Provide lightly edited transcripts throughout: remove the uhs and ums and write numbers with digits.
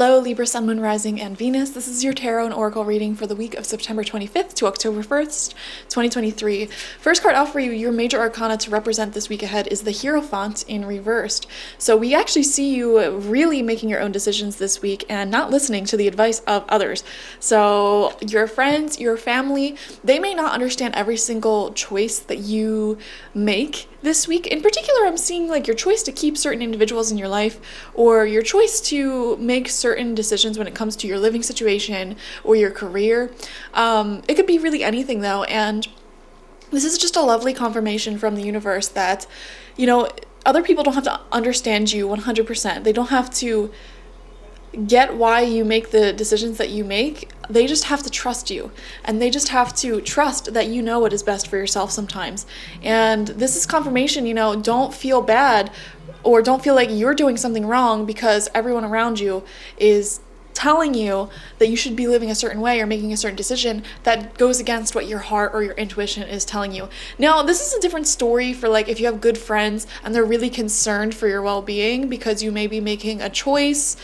Hello, Libra, Sun, Moon, Rising, and Venus. This is your tarot and oracle reading for the week of September 25th to October 1st, 2023. First card out for you, your major arcana to represent this week ahead is the Hierophant in reversed. So we actually see you really making your own decisions this week and not listening to the advice of others. So your friends, your family, they may not understand every single choice that you make this week. In particular, I'm seeing like your choice to keep certain individuals in your life, or your choice to make certain decisions when it comes to your living situation or your career. It could be really anything though, and this is just a lovely confirmation from the universe that, you know, other people don't have to understand you 100%. They don't have to get why you make the decisions that you make. They just have to trust you, and they just have to trust that you know what is best for yourself sometimes. And this is confirmation, you know, don't feel bad or don't feel like you're doing something wrong because everyone around you is telling you that you should be living a certain way or making a certain decision that goes against what your heart or your intuition is telling you. Now, this is a different story for like if you have good friends and they're really concerned for your well-being because you may be making a choice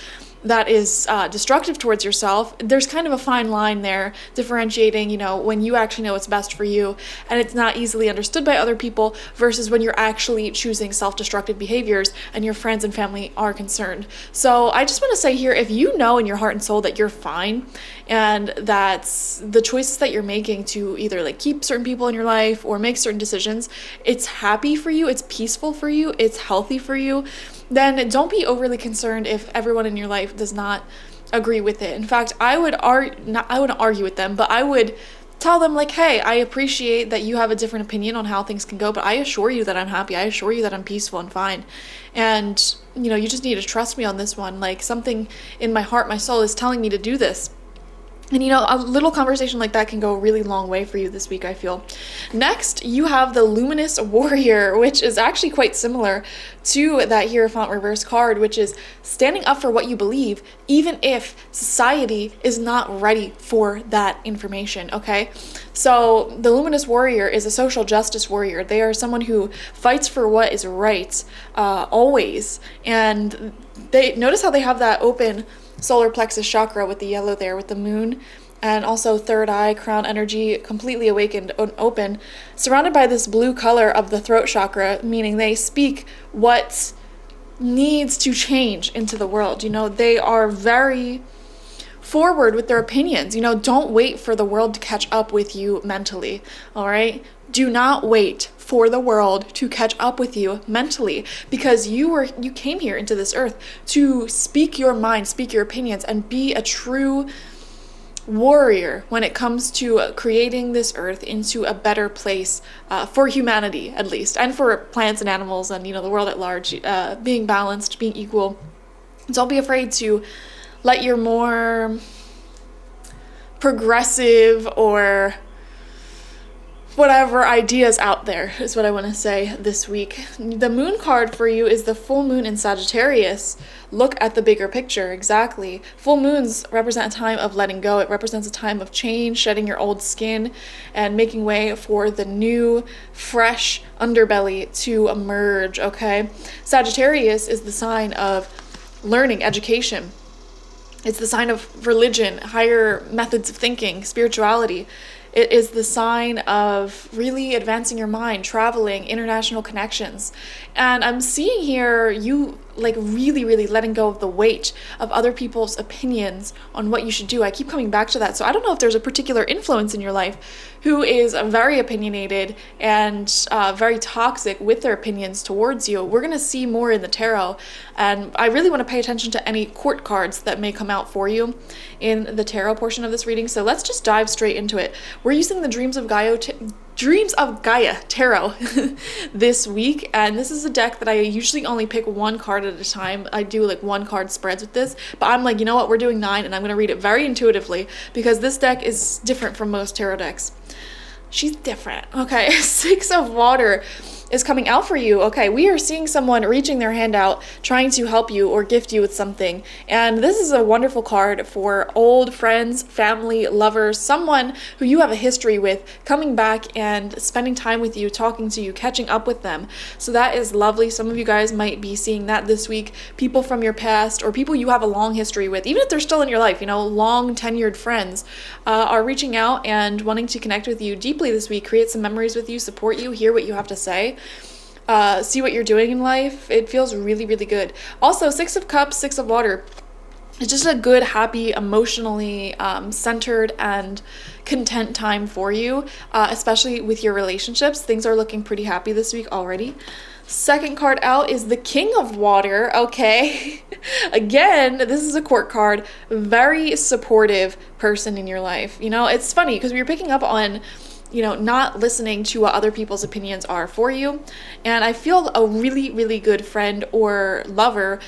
that is destructive towards yourself. There's kind of a fine line there differentiating, you know, when you actually know what's best for you and it's not easily understood by other people versus when you're actually choosing self-destructive behaviors and your friends and family are concerned. So I just want to say here, if you know in your heart and soul that you're fine and that the choices that you're making to either like keep certain people in your life or make certain decisions, it's happy for you, it's peaceful for you, it's healthy for you, then don't be overly concerned if everyone in your life does not agree with it. In fact, I wouldn't argue with them, but I would tell them like, hey, I appreciate that you have a different opinion on how things can go, but I assure you that I'm happy. I assure you that I'm peaceful and fine. And, you know, you just need to trust me on this one. Like something in my heart, my soul is telling me to do this. And you know, a little conversation like that can go a really long way for you this week, I feel. Next, you have the Luminous Warrior, which is actually quite similar to that Hierophant reverse card, which is standing up for what you believe, even if society is not ready for that information, okay? So the Luminous Warrior is a social justice warrior. They are someone who fights for what is right, always. And they notice how they have that open solar plexus chakra with the yellow there with the moon, and also third eye, crown energy, completely awakened and open, surrounded by this blue color of the throat chakra, meaning they speak what needs to change into the world. You know, they are very forward with their opinions. You know, don't wait for the world to catch up with you mentally, all right? Do not wait for the world to catch up with you mentally, because you came here into this earth to speak your mind, speak your opinions, and be a true warrior when it comes to creating this earth into a better place for humanity, at least, and for plants and animals and, you know, the world at large, being balanced, being equal. Don't be afraid to let your more progressive or whatever ideas out there is what I want to say this week. The moon card for you is the full moon in Sagittarius. Look at the bigger picture, exactly. Full moons represent a time of letting go. It represents a time of change, shedding your old skin and making way for the new, fresh underbelly to emerge, okay? Sagittarius is the sign of learning, education. It's the sign of religion, higher methods of thinking, spirituality. It is the sign of really advancing your mind, traveling, international connections. And I'm seeing here you like really, really letting go of the weight of other people's opinions on what you should do. I keep coming back to that. So I don't know if there's a particular influence in your life who is very opinionated and very toxic with their opinions towards you. We're going to see more in the tarot. And I really want to pay attention to any court cards that may come out for you in the tarot portion of this reading. So let's just dive straight into it. We're using the Dreams of Gaia tarot this week, and this is a deck that I usually only pick one card at a time. I do like one card spreads with this, but I'm like, you know what, we're doing 9 and I'm going to read it very intuitively because this deck is different from most tarot decks. She's different. Okay, 6 of Water. is coming out for you. Okay, we are seeing someone reaching their hand out, trying to help you or gift you with something. And this is a wonderful card for old friends, family, lovers, someone who you have a history with coming back and spending time with you, talking to you, catching up with them. So that is lovely. Some of you guys might be seeing that this week. People from your past or people you have a long history with, even if they're still in your life, long tenured friends, are reaching out and wanting to connect with you deeply this week, create some memories with you, support you, hear what you have to say, see what you're doing in life. It feels really, really good. Also, Six of Cups, Six of Water. It's just a good, happy, emotionally centered and content time for you, especially with your relationships. Things are looking pretty happy this week already. Second card out is the King of Water. Okay. Again, this is a court card. Very supportive person in your life. It's funny because we were picking up on not listening to what other people's opinions are for you. And I feel a really, really good friend or lover,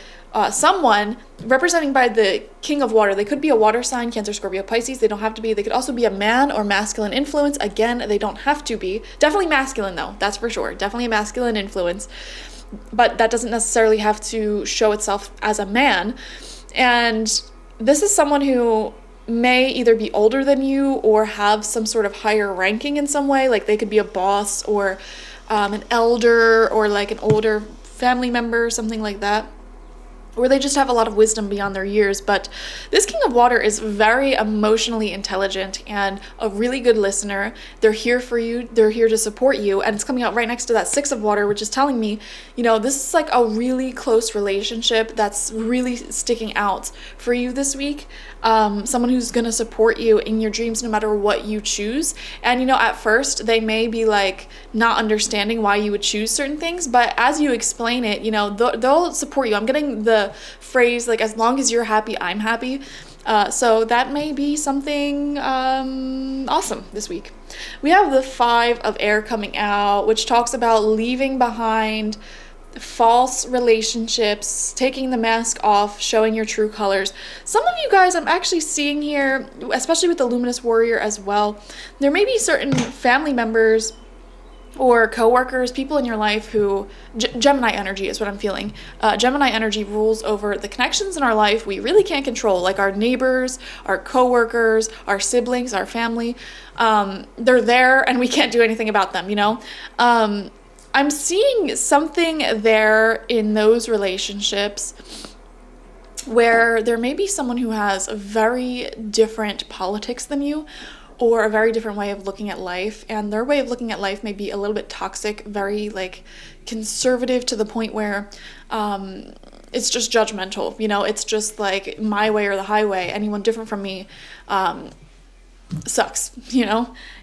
someone representing by the King of Water. They could be a water sign, Cancer, Scorpio, Pisces. They don't have to be. They could also be a man or masculine influence. Again, they don't have to be. Definitely masculine though, that's for sure. Definitely a masculine influence. But that doesn't necessarily have to show itself as a man. And this is someone who may either be older than you or have some sort of higher ranking in some way. Like they could be a boss or an elder or like an older family member, something like that. Or they just have a lot of wisdom beyond their years. But this King of Water is very emotionally intelligent and a really good listener. They're here for you. They're here to support you. And it's coming out right next to that Six of Water, which is telling me, this is like a really close relationship that's really sticking out for you this week. Someone who's going to support you in your dreams no matter what you choose. And at first they may be like not understanding why you would choose certain things, but as you explain it, they'll support you. I'm getting the phrase like, as long as you're happy, I'm happy. So that may be something awesome this week. We have the Five of Air coming out, which talks about leaving behind false relationships, taking the mask off, showing your true colors. Some of you guys I'm actually seeing here, especially with the Luminous Warrior as well, there may be certain family members or coworkers, people in your life who, Gemini energy is what I'm feeling. Gemini energy rules over the connections in our life we really can't control, like our neighbors, our coworkers, our siblings, our family. They're there and we can't do anything about them, I'm seeing something there in those relationships where there may be someone who has a very different politics than you or a very different way of looking at life, and their way of looking at life may be a little bit toxic, very like conservative to the point where it's just judgmental, it's just like my way or the highway. Anyone different from me sucks,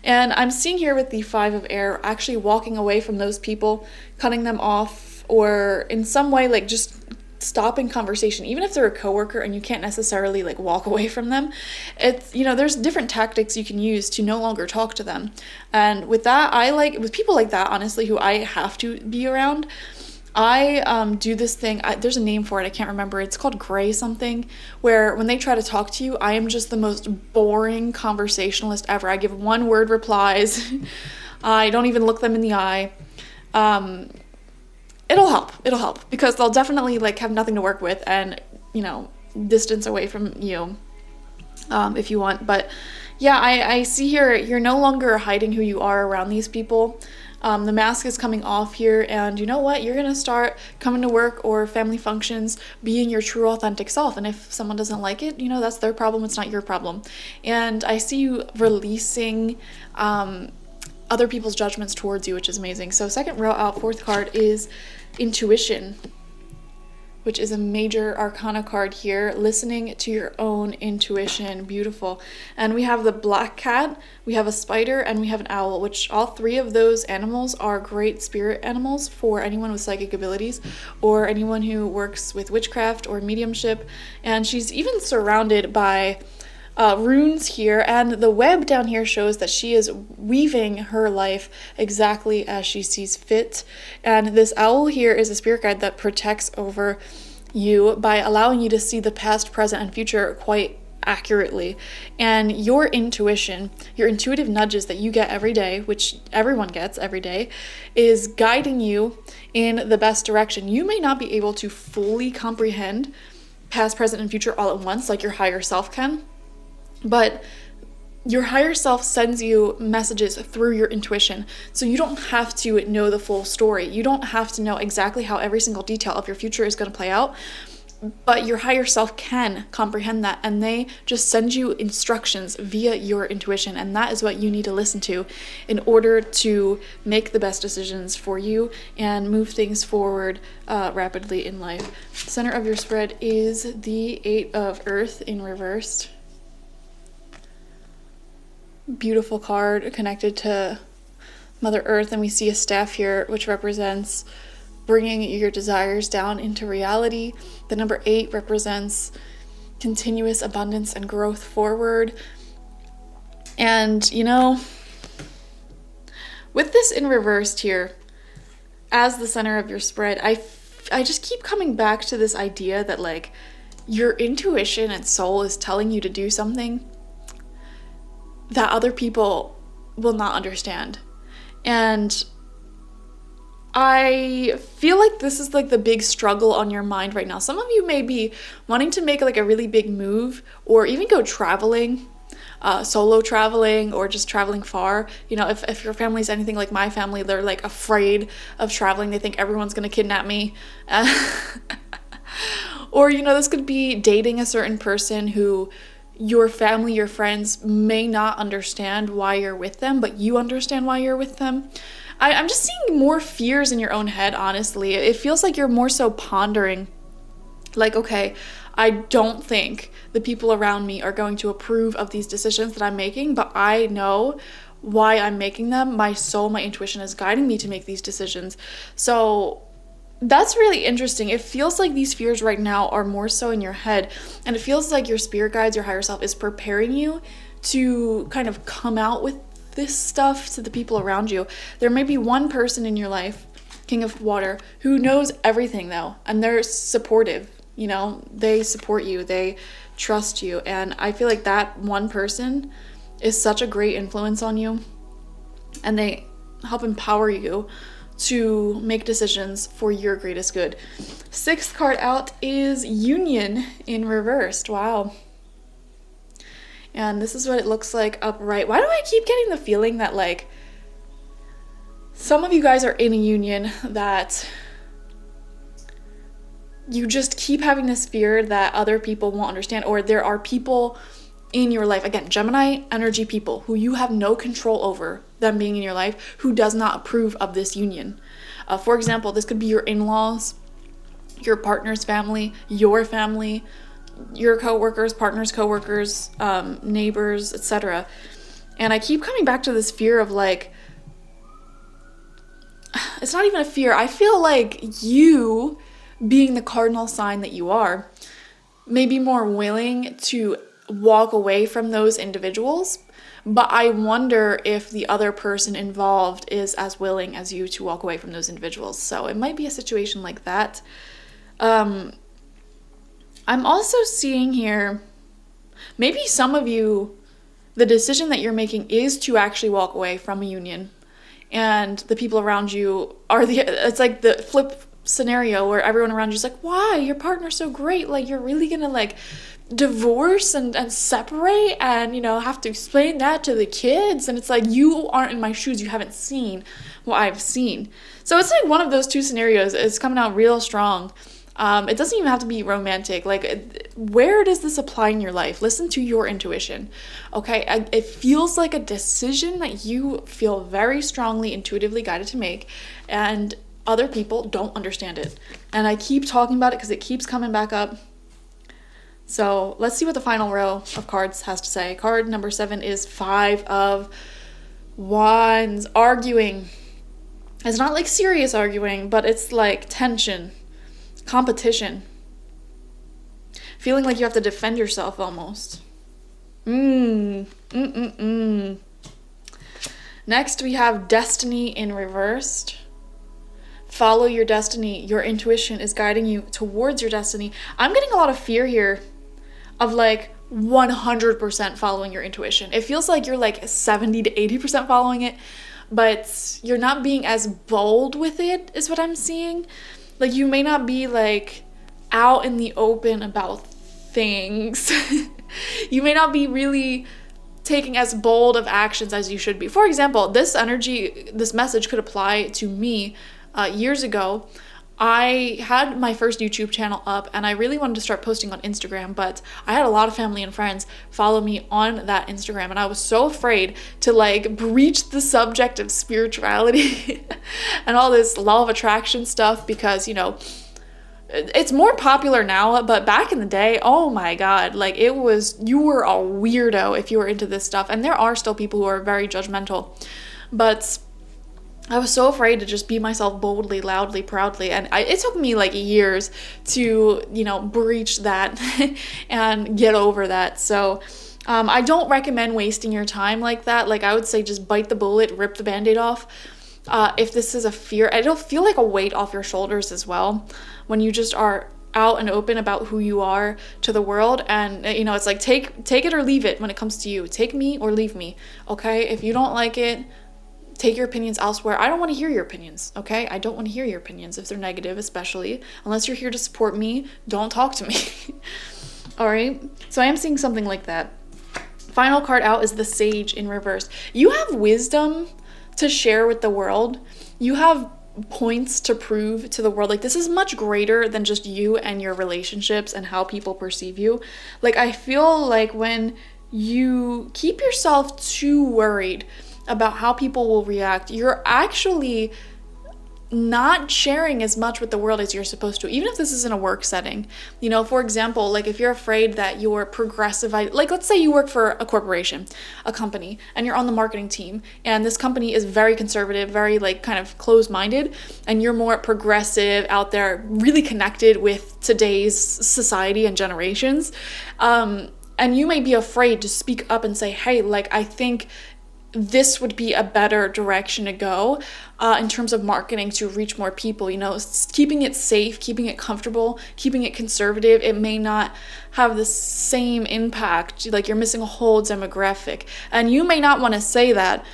and I'm seeing here with the Five of Air actually walking away from those people, cutting them off, or in some way like just stopping conversation, even if they're a coworker and you can't necessarily like walk away from them. It's there's different tactics you can use to no longer talk to them. And with that, with people like that, honestly, who I have to be around, I do this thing, there's a name for it, I can't remember, it's called gray something, where when they try to talk to you, I am just the most boring conversationalist ever. I give one word replies. I don't even look them in the eye. It'll help because they'll definitely like have nothing to work with and distance away from you if you want. But yeah, I see here you're no longer hiding who you are around these people. The mask is coming off here, and you know what? You're going to start coming to work or family functions being your true authentic self. And if someone doesn't like it, that's their problem. It's not your problem. And I see you releasing other people's judgments towards you, which is amazing. So second row out, fourth card is Intuition, which is a major arcana card here, listening to your own intuition. Beautiful. And we have the black cat, we have a spider, and we have an owl, which all three of those animals are great spirit animals for anyone with psychic abilities or anyone who works with witchcraft or mediumship. And she's even surrounded by runes here, and the web down here shows that she is weaving her life exactly as she sees fit. And this owl here is a spirit guide that protects over you by allowing you to see the past, present, and future quite accurately. And your intuition, your intuitive nudges that you get every day, which everyone gets every day, is guiding you in the best direction. You may not be able to fully comprehend past, present, and future all at once like your higher self can, but your higher self sends you messages through your intuition. So you don't have to know the full story. You don't have to know exactly how every single detail of your future is going to play out. But your higher self can comprehend that, and they just send you instructions via your intuition, and that is what you need to listen to in order to make the best decisions for you and move things forward rapidly in life. Center of your spread is the 8 of Earth in reversed. Beautiful card connected to Mother Earth, and we see a staff here which represents bringing your desires down into reality. The number 8 represents continuous abundance and growth forward. And you know, with this in reversed here as the center of your spread, I just keep coming back to this idea that like your intuition and soul is telling you to do something that other people will not understand. And I feel like this is like the big struggle on your mind right now. Some of you may be wanting to make like a really big move or even go traveling, solo traveling, or just traveling far. You know, if your family's anything like my family, they're like afraid of traveling. They think everyone's gonna kidnap me. Or, you know, this could be dating a certain person who your family, your friends may not understand why you're with them, but you understand why you're with them. I'm just seeing more fears in your own head, honestly. It feels like you're more so pondering, like, okay, I don't think the people around me are going to approve of these decisions that I'm making, but I know why I'm making them. My soul, my intuition is guiding me to make these decisions. So that's really interesting. It feels like these fears right now are more so in your head, and it feels like your spirit guides, your higher self, is preparing you to kind of come out with this stuff to the people around you. There may be one person in your life, King of Water, who knows everything though, and they're supportive. You know, they support you, they trust you, and I feel like that one person is such a great influence on you, and they help empower you to make decisions for your greatest good. 6th card out is Union in reversed. Wow. And this is what it looks like upright. Why do I keep getting the feeling that like some of you guys are in a union that you just keep having this fear that other people won't understand, or there are people in your life, again, Gemini energy people, who you have no control over them being in your life, who does not approve of this union. For example, this could be your in-laws, your partner's family, your co-workers, partners, co-workers, neighbors, etc. And I keep coming back to this fear of like, it's not even a fear. I feel like you, being the cardinal sign that you are, may be more willing to walk away from those individuals, but I wonder if the other person involved is as willing as you to walk away from those individuals. So it might be a situation like that. I'm also seeing here, maybe some of you, the decision that you're making is to actually walk away from a union, and the people around you are it's like the flip scenario where everyone around you is like, why? Your partner's so great. Like, you're really gonna like divorce and separate and, you know, have to explain that to the kids. And it's like, you aren't in my shoes. You haven't seen what I've seen. So it's like one of those two scenarios is coming out real strong. It doesn't even have to be romantic. Like, where does this apply in your life? Listen to your intuition. Okay, it feels like a decision that you feel very strongly intuitively guided to make, and other people don't understand it. And I keep talking about it because it keeps coming back up. So let's see what the final row of cards has to say. Card number 7 is 5 of Wands. Arguing. It's not like serious arguing, but it's like tension, competition, feeling like you have to defend yourself almost. Next we have Destiny in reversed. Follow your destiny. Your intuition is guiding you towards your destiny. I'm getting a lot of fear here. of like 100% following your intuition. It feels like you're like 70 to 80% following it, but you're not being as bold with it, is what I'm seeing. Like, you may not be like out in the open about things. You may not be really taking as bold of actions as you should be. For example, this message could apply to me years ago. I had my first YouTube channel up and I really wanted to start posting on Instagram, but I had a lot of family and friends follow me on that Instagram, and I was so afraid to like breach the subject of spirituality and all this law of attraction stuff, because, you know, it's more popular now, but back in the day, oh my God, like you were a weirdo if you were into this stuff. And there are still people who are very judgmental, but I was so afraid to just be myself boldly, loudly, proudly. And it took me like years to, you know, breach that and get over that. So I don't recommend wasting your time like that. Like, I would say just bite the bullet, rip the Band-Aid off. If this is a fear, it'll feel like a weight off your shoulders as well when you just are out and open about who you are to the world. And, you know, it's like take it or leave it when it comes to you. Take me or leave me, okay? If you don't like it, take your opinions elsewhere. I don't want to hear your opinions, okay? I don't want to hear your opinions if they're negative, especially. Unless you're here to support me, don't talk to me. All right? So I am seeing something like that. Final card out is the Sage in reverse. You have wisdom to share with the world. You have points to prove to the world. Like, this is much greater than just you and your relationships and how people perceive you. Like, I feel like when you keep yourself too worried about how people will react, you're actually not sharing as much with the world as you're supposed to, even if this is in a work setting. You know, for example, like if you're afraid that your progressive, like let's say you work for a corporation, a company, and you're on the marketing team, and this company is very conservative, very like kind of closed-minded, and you're more progressive, out there, really connected with today's society and generations. And you may be afraid to speak up and say, hey, like, I think this would be a better direction to go in terms of marketing to reach more people. You know, keeping it safe, keeping it comfortable, keeping it conservative, it may not have the same impact. Like, you're missing a whole demographic. And you may not want to say that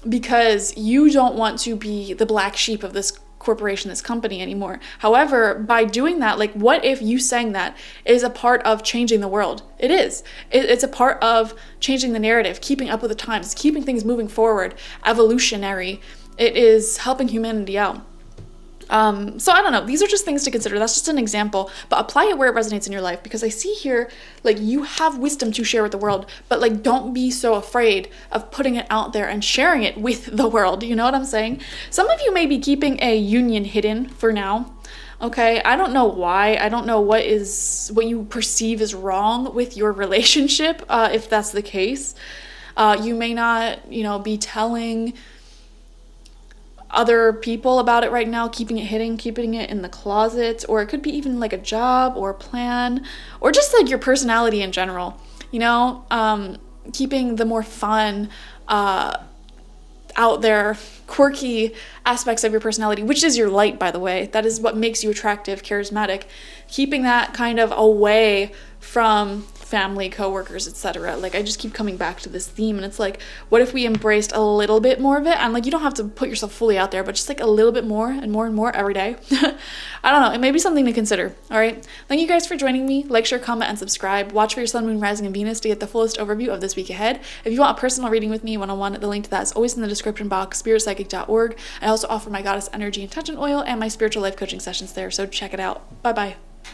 because you don't want to be the black sheep of this corporation, this company anymore. However, by doing that, like, what if you saying that is a part of changing the world? It is. It's a part of changing the narrative, keeping up with the times, keeping things moving forward, evolutionary. It is helping humanity out. So I don't know. These are just things to consider. That's just an example, but apply it where it resonates in your life, because I see here, like, you have wisdom to share with the world, but like, don't be so afraid of putting it out there and sharing it with the world. You know what I'm saying? Some of you may be keeping a union hidden for now. Okay. I don't know why. I don't know what you perceive is wrong with your relationship. If that's the case, you may not, you know, be telling other people about it right now, keeping it hidden, keeping it in the closet, or it could be even like a job or a plan, or just like your personality in general, you know, keeping the more fun, out there, quirky aspects of your personality, which is your light, by the way. That is what makes you attractive, charismatic. Keeping that kind of away from family, coworkers, etc. Like, I just keep coming back to this theme, and it's like, what if we embraced a little bit more of it? And like, you don't have to put yourself fully out there, but just like a little bit more and more and more every day. I don't know, it may be something to consider. All right, thank you guys for joining me. Like, share, comment, and subscribe. Watch for your sun, moon, rising, and Venus to get the fullest overview of this week ahead. If you want a personal reading with me one-on-one, the link to that is always in the description box, spiritpsychic.org. I also offer my goddess energy intention oil and my spiritual life coaching sessions there, so check it out. Bye bye.